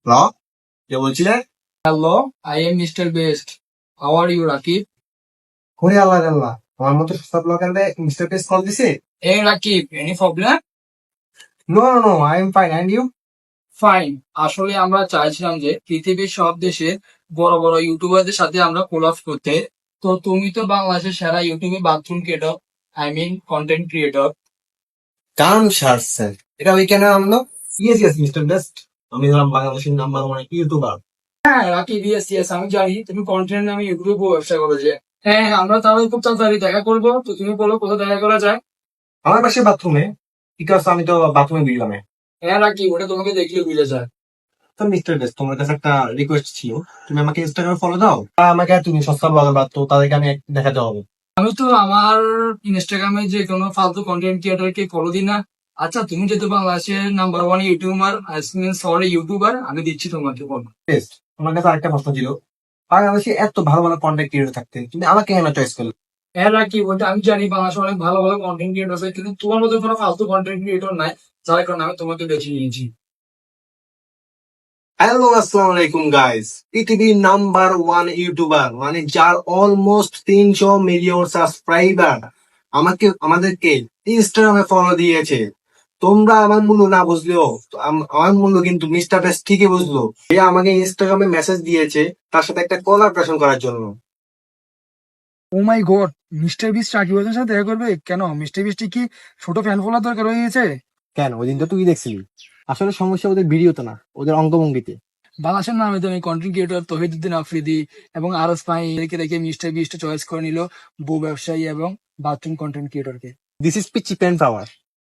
Hello, কে বলছিলেন? Hello, I am Mr. Best. How are you, Rakib? ওরে আল্লাহ রে আল্লাহ, আমার মতো সব লোকালে মিস্টার পেস কল দিছে। Hey, Rakib, any problem? No no no, I am fine, and you? Fine. আসলে আমরা চাইছিলাম যে পৃথিবীর সব দেশে বড় বড় ইউটিউবারদের সাথে আমরা কোলাপ করতে। তো তুমি তো বাংলাদেশের সেরা ইউটিউবে bathroom creator, I mean content creator. কাম সারছেন, এটা ওইখানে আমলো। ইয়েস ইয়েস মিস্টার বেস্ট, আমি হলাম বাংলাদেশের নাম্বার ওয়ান ইউটিউবার। হ্যাঁ রাকিব, ইয়েস ইয়েস, আমি জানি তুমি কন্টেন্ট নামে ইউটিউবে ব্যবসা করো যে। হ্যাঁ, আমরা তাহলে খুব তাড়াতাড়ি দেখা করবো। তো তুমি বলো কোথায় দেখা করা যায়? আমার পাশে বাথরুমে, বিকজ আমি তো বাথরুমে দিলাম। হ্যাঁ রাকিব, ওটা তোমাকে দেখলে বুঝে যায়। তো মিস্টার বেস্ট, তোমার কাছে একটা রিকোয়েস্ট ছিল, তুমি আমাকে ইনস্টাগ্রামে ফলো দাও। আমাকে তুমি সস্তা ব্লগার বাদ, তো তাদেরকে আমি দেখাতে হবে। আমি তো আমার ইনস্টাগ্রামে যে কোনো ফালতু কন্টেন্ট ক্রিয়েটরকে ফলো দিই না। আচ্ছা, তুমি যেহেতু বাংলাদেশের number one YouTuber, sorry YouTuber, আমি দিচ্ছি তোমাকে ফলো। বেস্ট, আমার কাছে আরেকটা প্রশ্ন ছিল, বাংলাদেশে এত ভালো ভালো কন্টেন্ট ক্রিয়েটর থাকতে তুমি আমাকে কেন চয়েস করলে? হ্যাঁ রাকিব, বলতে আমি জানি বাংলাদেশে অনেক ভালো ভালো কন্টেন্ট ক্রিয়েটর আছে, কিন্তু তোমার মতো কোনো ফালতু কন্টেন্ট ক্রিয়েটর নাই, যার কারণে আমি তোমাকে বেছে নিয়েছি। হ্যালো, আসসালামু আলাইকুম গাইস। পৃথিবীর নাম্বার ওয়ান ইউটিউবার, মানে যার অলমোস্ট 300 মিলিয়ন সাবস্ক্রাইবার, আমাদেরকে ইনস্টাগ্রামে ফলো দিয়েছে। তোমরা আমার মূল্য না বুঝলেও আমার মূল্য কিন্তু মিস্টার বেস্ট ঠিকই বুঝলো। সে আমাকে ইনস্টাগ্রামে মেসেজ দিয়েছে তার সাথে একটা কোলাবরেশন করার জন্য। ও মাই গড, মিস্টার বিস্ট রাকিব হাসানের সাথে দেখা করবে কেন? মিস্টার বিস্ট কি ছোট ফ্যান ফলোয়ার দরকার হয়ে গেছে? কেন, ওই দিন তো তুই দেখছিলি। আসলে সমস্যা ওদের ভিডিওতে না, ওদের অঙ্গভঙ্গিতে। বাংলাদেশের নামে তুমি কন্টেন্ট ক্রিয়েটর তহিদুদ্দিন আফ্রিদি এবং আরস পাই রেখে রেখে মিস্টার বিস্ট চয়েস করে নিল বউ ব্যবসায়ী এবং বাথরুম কন্টেন্ট ক্রিয়েটরকে। This is peachy pen power.